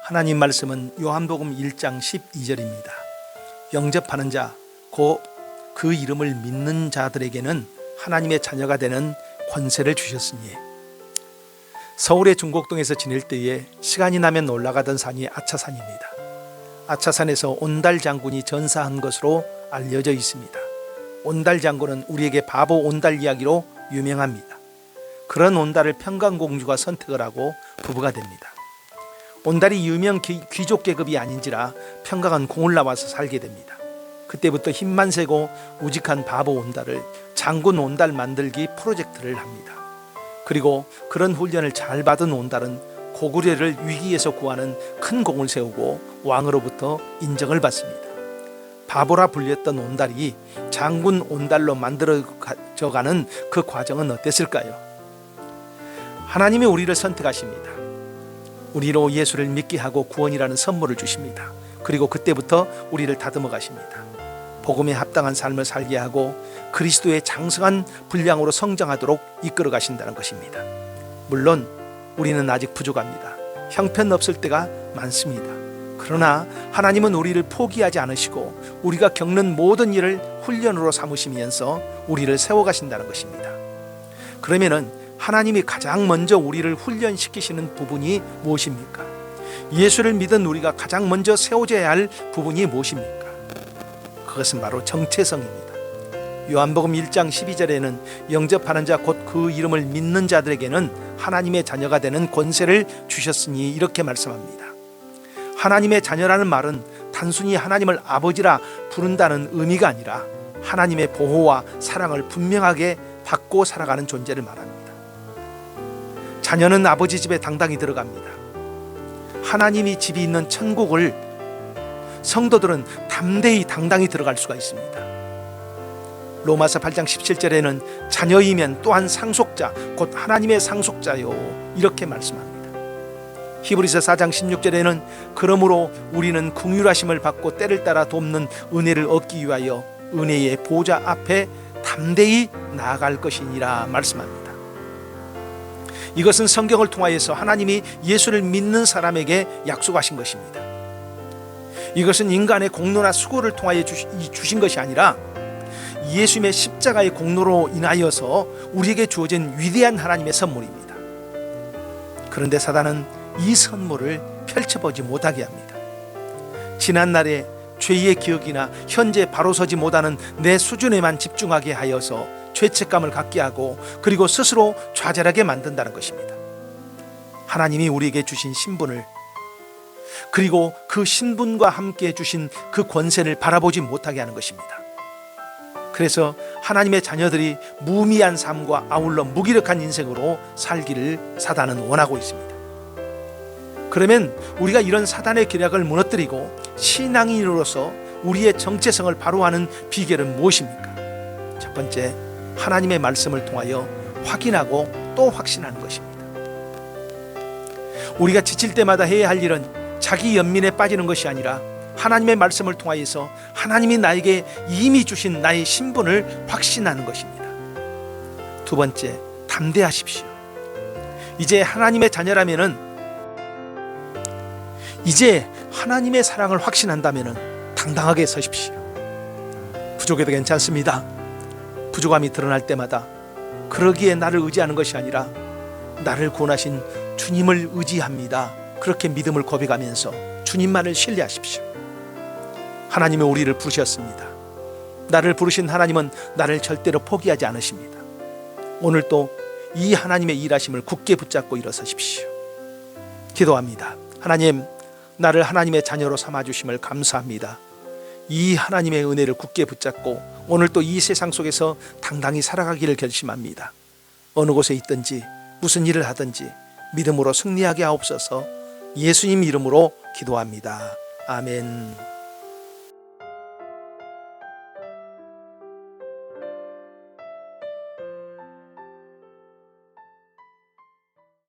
하나님 말씀은 요한복음 1장 12절입니다. 영접하는 자, 곧 그 이름을 믿는 자들에게는 하나님의 자녀가 되는 권세를 주셨으니. 서울의 중곡동에서 지낼 때에 시간이 나면 올라가던 산이 아차산입니다. 아차산에서 온달 장군이 전사한 것으로 알려져 있습니다. 온달 장군은 우리에게 바보 온달 이야기로 유명합니다. 그런 온달을 평강공주가 선택을 하고 부부가 됩니다. 온달이 유명 귀족 계급이 아닌지라 평강은 공을 나와서 살게 됩니다. 그때부터 힘만 세고 우직한 바보 온달을 장군 온달 만들기 프로젝트를 합니다. 그리고 그런 훈련을 잘 받은 온달은 고구려를 위기에서 구하는 큰 공을 세우고 왕으로부터 인정을 받습니다. 바보라 불렸던 온달이 장군 온달로 만들어져가는 그 과정은 어땠을까요? 하나님이 우리를 선택하십니다. 우리로 예수를 믿게 하고 구원이라는 선물을 주십니다. 그리고 그때부터 우리를 다듬어 가십니다. 복음에 합당한 삶을 살게 하고 그리스도의 장성한 분량으로 성장하도록 이끌어 가신다는 것입니다. 물론 우리는 아직 부족합니다. 형편없을 때가 많습니다. 그러나 하나님은 우리를 포기하지 않으시고 우리가 겪는 모든 일을 훈련으로 삼으시면서 우리를 세워가신다는 것입니다. 그러면은 하나님이 가장 먼저 우리를 훈련시키시는 부분이 무엇입니까? 예수를 믿은 우리가 가장 먼저 세워져야 할 부분이 무엇입니까? 그것은 바로 정체성입니다. 요한복음 1장 12절에는 영접하는 자 곧 그 이름을 믿는 자들에게는 하나님의 자녀가 되는 권세를 주셨으니 이렇게 말씀합니다. 하나님의 자녀라는 말은 단순히 하나님을 아버지라 부른다는 의미가 아니라 하나님의 보호와 사랑을 분명하게 받고 살아가는 존재를 말합니다. 자녀는 아버지 집에 당당히 들어갑니다. 하나님이 집이 있는 천국을 성도들은 담대히 당당히 들어갈 수가 있습니다. 로마서 8장 17절에는 자녀이면 또한 상속자 곧 하나님의 상속자요 이렇게 말씀합니다. 히브리서 4장 16절에는 그러므로 우리는 긍휼하심을 받고 때를 따라 돕는 은혜를 얻기 위하여 은혜의 보좌 앞에 담대히 나아갈 것이니라 말씀합니다. 이것은 성경을 통하여서 하나님이 예수를 믿는 사람에게 약속하신 것입니다. 이것은 인간의 공로나 수고를 통하여 주신 것이 아니라 예수님의 십자가의 공로로 인하여서 우리에게 주어진 위대한 하나님의 선물입니다. 그런데 사단은 이 선물을 펼쳐보지 못하게 합니다. 지난날의 죄의 기억이나 현재 바로 서지 못하는 내 수준에만 집중하게 하여서 죄책감을 갖게 하고 그리고 스스로 좌절하게 만든다는 것입니다. 하나님이 우리에게 주신 신분을 그리고 그 신분과 함께 주신 그 권세를 바라보지 못하게 하는 것입니다. 그래서 하나님의 자녀들이 무미한 삶과 아울러 무기력한 인생으로 살기를 사단은 원하고 있습니다. 그러면 우리가 이런 사단의 계략을 무너뜨리고 신앙인으로서 우리의 정체성을 바로 하는 비결은 무엇입니까? 첫 번째, 하나님의 말씀을 통하여 확인하고 또 확신하는 것입니다. 우리가 지칠 때마다 해야 할 일은 자기 연민에 빠지는 것이 아니라 하나님의 말씀을 통하여서 하나님이 나에게 이미 주신 나의 신분을 확신하는 것입니다. 두 번째, 담대하십시오. 이제 하나님의 자녀라면은 이제 하나님의 사랑을 확신한다면은 당당하게 서십시오. 부족해도 괜찮습니다. 부족함이 드러날 때마다 그러기에 나를 의지하는 것이 아니라 나를 구원하신 주님을 의지합니다. 그렇게 믿음을 고백하면서 주님만을 신뢰하십시오. 하나님이 우리를 부르셨습니다. 나를 부르신 하나님은 나를 절대로 포기하지 않으십니다. 오늘 또 이 하나님의 일하심을 굳게 붙잡고 일어서십시오. 기도합니다. 하나님, 나를 하나님의 자녀로 삼아주심을 감사합니다. 이 하나님의 은혜를 굳게 붙잡고 오늘 또 이 세상 속에서 당당히 살아가기를 결심합니다. 어느 곳에 있든지 무슨 일을 하든지 믿음으로 승리하게 하옵소서. 예수님 이름으로 기도합니다. 아멘.